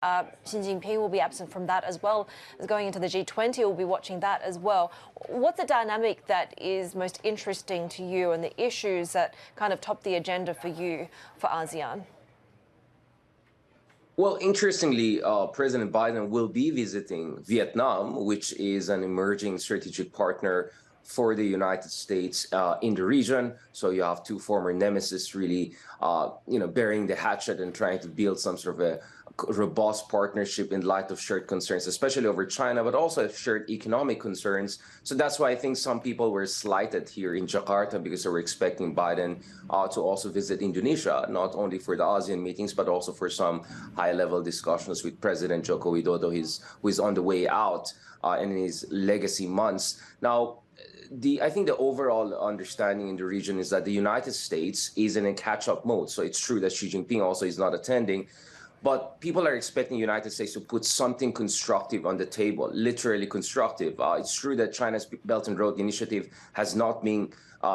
Xi Jinping will be absent from that as well as going into the G20. We'll be watching that as well. What's the dynamic that is most interesting to you and the issues that kind of top the agenda for you for ASEAN? Well, interestingly, President Biden will be visiting Vietnam, which is an emerging strategic partner for the United States in the region. So you have two former nemesis really, burying the hatchet and trying to build some sort of a robust partnership in light of shared concerns, especially over China, but also shared economic concerns. So that's why I think some people were slighted here in Jakarta because they were expecting Biden to also visit Indonesia, not only for the ASEAN meetings, but also for some high-level discussions with President Joko Widodo, who is on the way out in his legacy months. Now, I think the overall understanding in the region is that the United States is in a catch-up mode. So it's true that Xi Jinping also is not attending, but people are expecting the United States to put something constructive on the table, literally constructive. It's true that China's Belt and Road Initiative has not been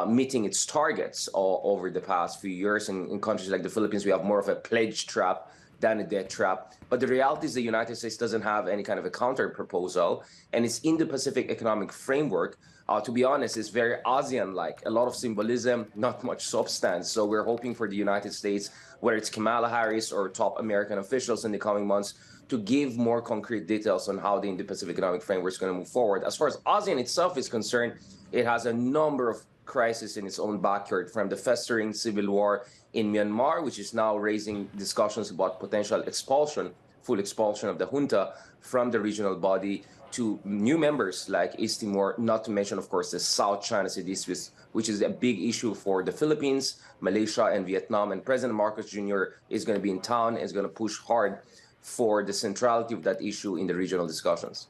meeting its targets over the past few years. In countries like the Philippines, we have more of a pledge trap than a debt trap. But the reality is the United States doesn't have any kind of a counter proposal, and it's Indo-Pacific Economic Framework. To be honest, it's very ASEAN-like, a lot of symbolism, not much substance. So we're hoping for the United States, whether it's Kamala Harris or top American officials in the coming months, to give more concrete details on how the Indo-Pacific Economic Framework is going to move forward. As far as ASEAN itself is concerned, it has a number of crises in its own backyard, from the festering civil war in Myanmar, which is now raising discussions about potential expulsion, full expulsion of the junta from the regional body, to new members like East Timor, not to mention, of course, the South China Sea dispute, which is a big issue for the Philippines, Malaysia, and Vietnam. And President Marcos Jr. is going to be in town, is going to push hard for the centrality of that issue in the regional discussions.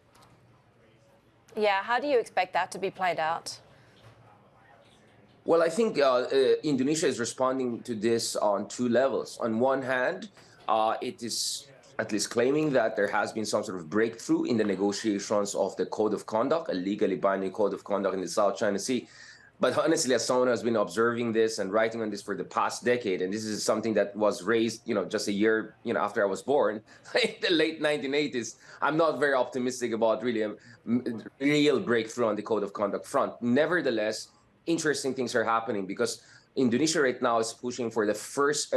Yeah, how do you expect that to be played out? Well, I think Indonesia is responding to this on two levels. On one hand, it is at least claiming that there has been some sort of breakthrough in the negotiations of the Code of Conduct, a legally binding Code of Conduct in the South China Sea. But honestly, as someone who has been observing this and writing on this for the past decade, and this is something that was raised, just a year, after I was born, in the late 1980s, I'm not very optimistic about really a real breakthrough on the Code of Conduct front. Nevertheless, interesting things are happening because Indonesia right now is pushing for the first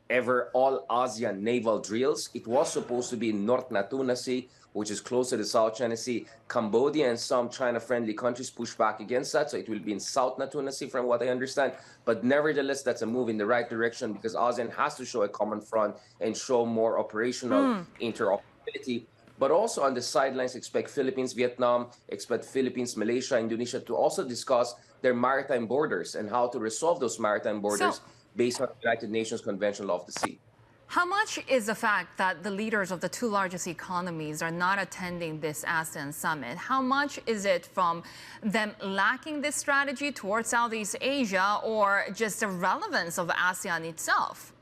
ever all ASEAN naval drills. It was supposed to be in North Natuna Sea, which is close to the South China Sea. Cambodia and some China-friendly countries push back against that, so it will be in South Natuna Sea, from what I understand. But nevertheless, that's a move in the right direction because ASEAN has to show a common front and show more operational interoperability. But also on the sidelines, expect Philippines, Vietnam, expect Philippines, Malaysia, Indonesia to also discuss their maritime borders and how to resolve those maritime borders based on the United Nations Convention Law of the Sea. How much is the fact that the leaders of the two largest economies are not attending this ASEAN summit? How much is it from them lacking this strategy towards Southeast Asia or just the relevance of ASEAN itself?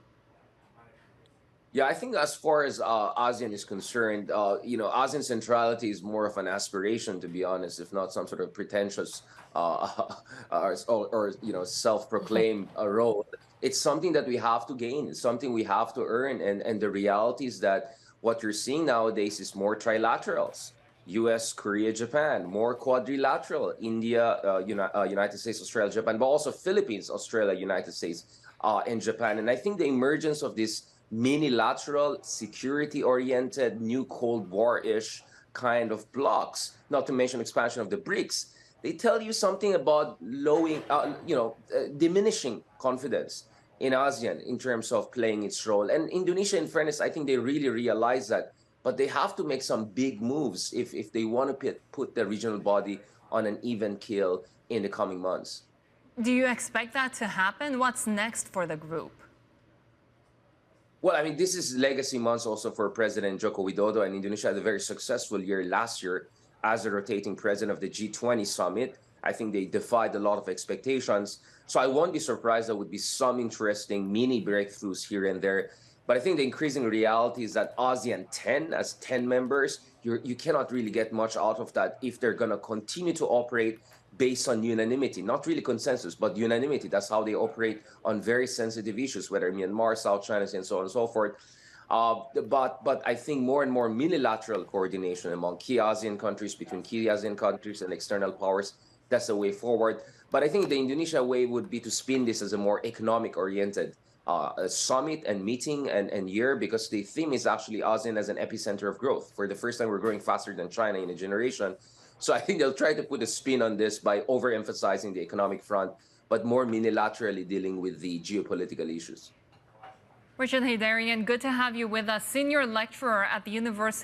Yeah, I think as far as ASEAN is concerned, ASEAN centrality is more of an aspiration, to be honest, if not some sort of pretentious or self-proclaimed role. It's something that we have to gain. It's something we have to earn. And the reality is that what you're seeing nowadays is more trilaterals. US, Korea, Japan, more quadrilateral, India, United States, Australia, Japan, but also Philippines, Australia, United States, and Japan. And I think the emergence of this minilateral, security-oriented, new Cold War-ish kind of blocks, not to mention expansion of the BRICS, they tell you something about diminishing confidence in ASEAN in terms of playing its role. And Indonesia, in fairness, I think they really realize that, but they have to make some big moves if they want to put the regional body on an even keel in the coming months. Do you expect that to happen? What's next for the group? Well, I mean, this is legacy months also for President Joko Widodo, and Indonesia had a very successful year last year as the rotating president of the G20 summit. I think they defied a lot of expectations. So I won't be surprised there would be some interesting mini breakthroughs here and there. But I think the increasing reality is that ASEAN 10, as 10 members, you cannot really get much out of that if they're going to continue to operate based on unanimity, not really consensus, but unanimity. That's how they operate on very sensitive issues, whether Myanmar, South China Sea, and so on and so forth. But I think more and more unilateral coordination among key ASEAN countries, between key ASEAN countries and external powers, that's the way forward. But I think the Indonesia way would be to spin this as a more economic-oriented summit and meeting and year, because the theme is actually ASEAN as an epicenter of growth. For the first time, we're growing faster than China in a generation. So I think they'll try to put a spin on this by overemphasizing the economic front, but more unilaterally dealing with the geopolitical issues. Richard Haydarian, good to have you with us, senior lecturer at the University